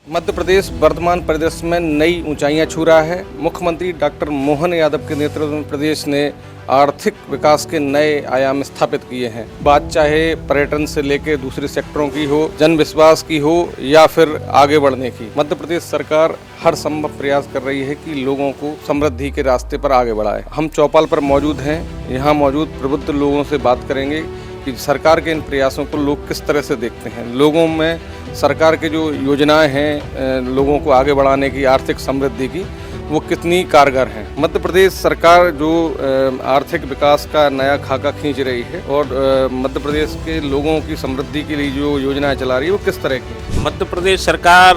मध्य प्रदेश वर्तमान परिदृश्य में नई ऊंचाइयां छू रहा है। मुख्यमंत्री डॉक्टर मोहन यादव के नेतृत्व में प्रदेश ने आर्थिक विकास के नए आयाम स्थापित किए हैं। बात चाहे पर्यटन से लेकर दूसरे सेक्टरों की हो, जन विश्वास की हो या फिर आगे बढ़ने की, मध्य प्रदेश सरकार हर संभव प्रयास कर रही है कि लोगों को समृद्धि के रास्ते पर आगे बढ़ाए। हम चौपाल पर मौजूद हैं। यहाँ मौजूद प्रबुद्ध लोगों से बात करेंगे कि सरकार के इन प्रयासों को लोग किस तरह से देखते हैं। लोगों में सरकार के जो योजनाएं हैं लोगों को आगे बढ़ाने की, आर्थिक समृद्धि की, वो कितनी कारगर हैं। मध्य प्रदेश सरकार जो आर्थिक विकास का नया खाका खींच रही है और मध्य प्रदेश के लोगों की समृद्धि के लिए जो योजनाएं चला रही है वो किस तरह की? मध्य प्रदेश सरकार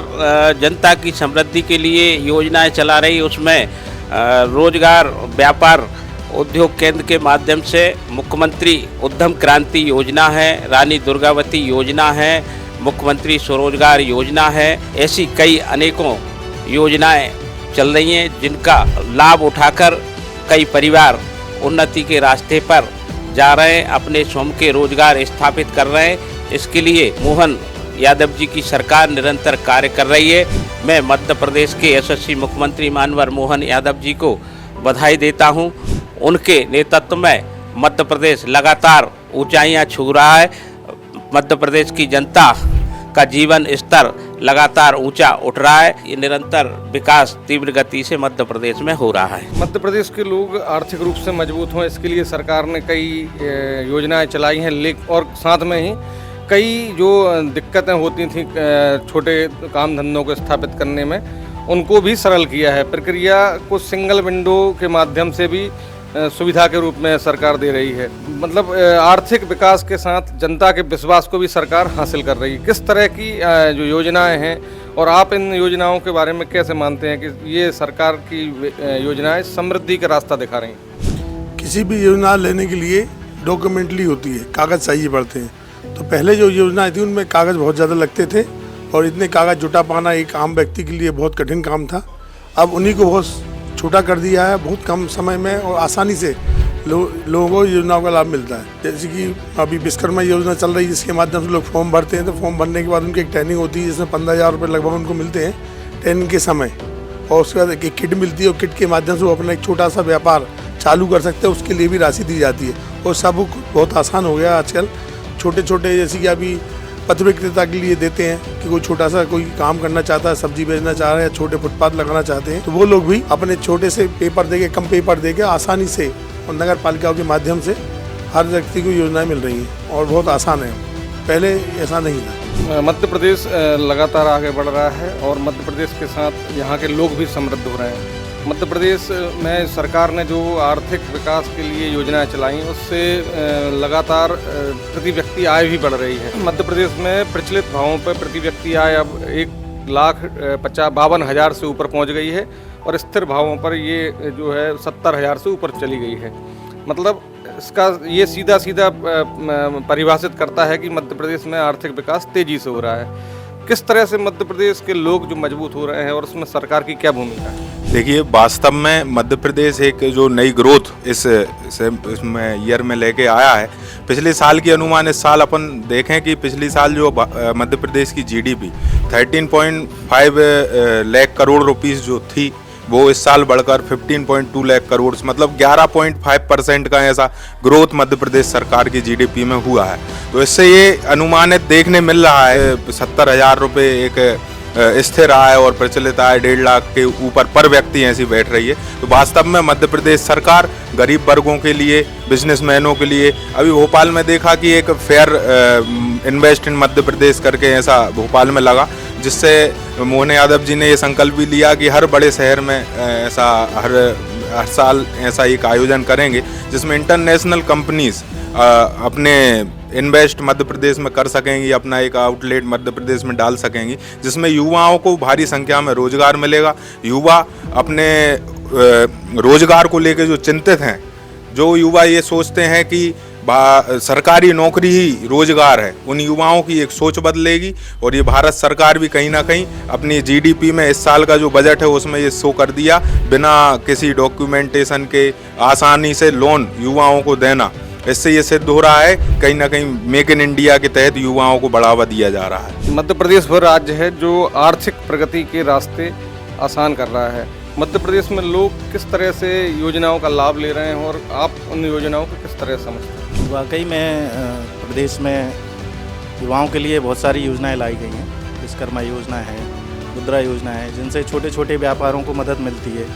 जनता की समृद्धि के लिए योजनाएं चला रही है। उसमें रोजगार, व्यापार, उद्योग केंद्र के माध्यम से मुख्यमंत्री उद्यम क्रांति योजना है, रानी दुर्गावती योजना है, मुख्यमंत्री स्वरोजगार योजना है। ऐसी कई अनेकों योजनाएं चल रही हैं जिनका लाभ उठाकर कई परिवार उन्नति के रास्ते पर जा रहे हैं, अपने स्वयं के रोजगार स्थापित कर रहे हैं। इसके लिए मोहन यादव जी की सरकार निरंतर कार्य कर रही है। मैं मध्य प्रदेश के यशस्वी मुख्यमंत्री माननीय मोहन यादव जी को बधाई देता हूं। उनके नेतृत्व में मध्य प्रदेश लगातार ऊंचाइयां छू रहा है। मध्य प्रदेश की जनता का जीवन स्तर लगातार ऊंचा उठ रहा है। ये निरंतर विकास तीव्र गति से मध्य प्रदेश में हो रहा है। मध्य प्रदेश के लोग आर्थिक रूप से मजबूत हों, इसके लिए सरकार ने कई योजनाएं चलाई हैं, और साथ में ही कई जो दिक्कतें होती थी छोटे काम धंधों को स्थापित करने में, उनको भी सरल किया है। प्रक्रिया को सिंगल विंडो के माध्यम से भी सुविधा के रूप में सरकार दे रही है। मतलब आर्थिक विकास के साथ जनता के विश्वास को भी सरकार हासिल कर रही है। किस तरह की जो योजनाएं हैं और आप इन योजनाओं के बारे में कैसे मानते हैं कि ये सरकार की योजनाएं समृद्धि का रास्ता दिखा रही हैं? किसी भी योजना लेने के लिए डॉक्यूमेंटली होती है, कागज़ चाहिए पड़ते हैं। तो पहले जो योजनाएं थी उनमें कागज़ बहुत ज़्यादा लगते थे और इतने कागज़ जुटा पाना एक आम व्यक्ति के लिए बहुत कठिन काम था। अब उन्हीं को बहुत छोटा कर दिया है। बहुत कम समय में और आसानी से लोगों को योजनाओं का लाभ मिलता है। जैसे कि अभी विश्वकर्मा योजना चल रही है, जिसके माध्यम से लोग फॉर्म भरते हैं। तो फॉर्म भरने के बाद उनकी एक ट्रेनिंग होती है जिसमें 15,000 रुपये लगभग उनको मिलते हैं ट्रेनिंग के समय, और उसके बाद एक किट मिलती है और किट के माध्यम से वो अपना एक छोटा सा व्यापार चालू कर सकते हैं। उसके लिए भी राशि दी जाती है और सब बहुत आसान हो गया आजकल। छोटे छोटे जैसे कि अभी पथ विक्रेता के लिए देते हैं कि कोई छोटा सा कोई काम करना चाहता है, सब्जी बेचना चाह रहे हैं, छोटे फुटपाथ लगाना चाहते हैं, तो वो लोग भी अपने छोटे से पेपर देके, कम पेपर देके आसानी से और नगर पालिकाओं के माध्यम से हर व्यक्ति को योजनाएं मिल रही हैं और बहुत आसान है। पहले ऐसा नहीं था। मध्य प्रदेश लगातार आगे बढ़ रहा है और मध्य प्रदेश के साथ यहाँ के लोग भी समृद्ध हो रहे हैं। मध्य प्रदेश में सरकार ने जो आर्थिक विकास के लिए योजनाएं चलाई उससे लगातार प्रति व्यक्ति आय भी बढ़ रही है। मध्य प्रदेश में प्रचलित भावों पर प्रति व्यक्ति आय अब 1,52,000 से ऊपर पहुंच गई है और स्थिर भावों पर ये जो है 70,000 से ऊपर चली गई है। मतलब इसका ये सीधा सीधा परिभाषित करता है कि मध्य प्रदेश में आर्थिक विकास तेजी से हो रहा है। किस तरह से मध्य प्रदेश के लोग जो मजबूत हो रहे हैं और उसमें सरकार की क्या भूमिका है? देखिए, वास्तव में मध्य प्रदेश एक जो नई ग्रोथ इसमें ईयर में लेके आया है। पिछले साल की अनुमान इस साल अपन देखें कि पिछले साल जो मध्य प्रदेश की जीडीपी 13.5 लाख करोड़ रुपीस जो थी, वो इस साल बढ़कर 15.2 लाख करोड़, मतलब 11.5% का ऐसा ग्रोथ मध्य प्रदेश सरकार की जीडीपी में हुआ है। तो इससे ये अनुमानित देखने मिल रहा है 70,000 रुपये एक स्थिर आय और प्रचलित आय 1.5 लाख के ऊपर पर व्यक्ति ऐसी बैठ रही है। तो वास्तव में मध्य प्रदेश सरकार गरीब वर्गों के लिए, बिजनेसमैनों के लिए, अभी भोपाल में देखा कि एक fair invest in Madhya Pradesh करके ऐसा भोपाल में लगा, जिससे मोहन यादव जी ने ये संकल्प भी लिया कि हर बड़े शहर में ऐसा हर साल ऐसा एक आयोजन करेंगे जिसमें इंटरनेशनल कंपनीज अपने इन्वेस्ट मध्य प्रदेश में कर सकेंगी, अपना एक आउटलेट मध्य प्रदेश में डाल सकेंगी, जिसमें युवाओं को भारी संख्या में रोजगार मिलेगा। युवा अपने रोजगार को लेकर जो चिंतित हैं, जो युवा ये सोचते हैं कि सरकारी नौकरी ही रोजगार है, उन युवाओं की एक सोच बदलेगी। और ये भारत सरकार भी कहीं ना कहीं अपनी जीडीपी में इस साल का जो बजट है उसमें ये शो कर दिया, बिना किसी डॉक्यूमेंटेशन के आसानी से लोन युवाओं को देना। इससे ये सिद्ध हो रहा है कहीं ना कहीं मेक इन इंडिया के तहत युवाओं को बढ़ावा दिया जा रहा है। मध्य प्रदेश वह राज्य है जो आर्थिक प्रगति के रास्ते आसान कर रहा है। मध्य प्रदेश में लोग किस तरह से योजनाओं का लाभ ले रहे हैं और आप उन योजनाओं को किस तरह समझते हैं? वाकई में प्रदेश में युवाओं के लिए बहुत सारी योजनाएं लाई गई हैं। विश्वकर्मा योजना है, मुद्रा योजना है, जिनसे छोटे छोटे व्यापारों को मदद मिलती है।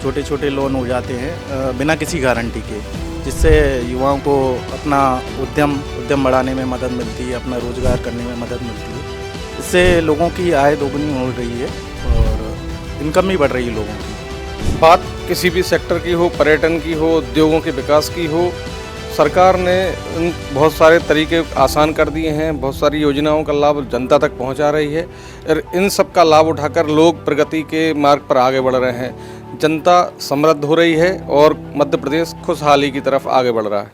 छोटे छोटे लोन हो जाते हैं बिना किसी गारंटी के, जिससे युवाओं को अपना उद्यम बढ़ाने में मदद मिलती है, अपना रोजगार करने में मदद मिलती है। इससे लोगों की आय दोगुनी हो रही है और इनकम भी बढ़ रही है लोगों की। बात किसी भी सेक्टर की हो, पर्यटन की हो, उद्योगों के विकास की हो, सरकार ने इन बहुत सारे तरीके आसान कर दिए हैं, बहुत सारी योजनाओं का लाभ जनता तक पहुंचा रही है और इन सब का लाभ उठाकर लोग प्रगति के मार्ग पर आगे बढ़ रहे हैं। जनता समृद्ध हो रही है और मध्य प्रदेश खुशहाली की तरफ आगे बढ़ रहा है।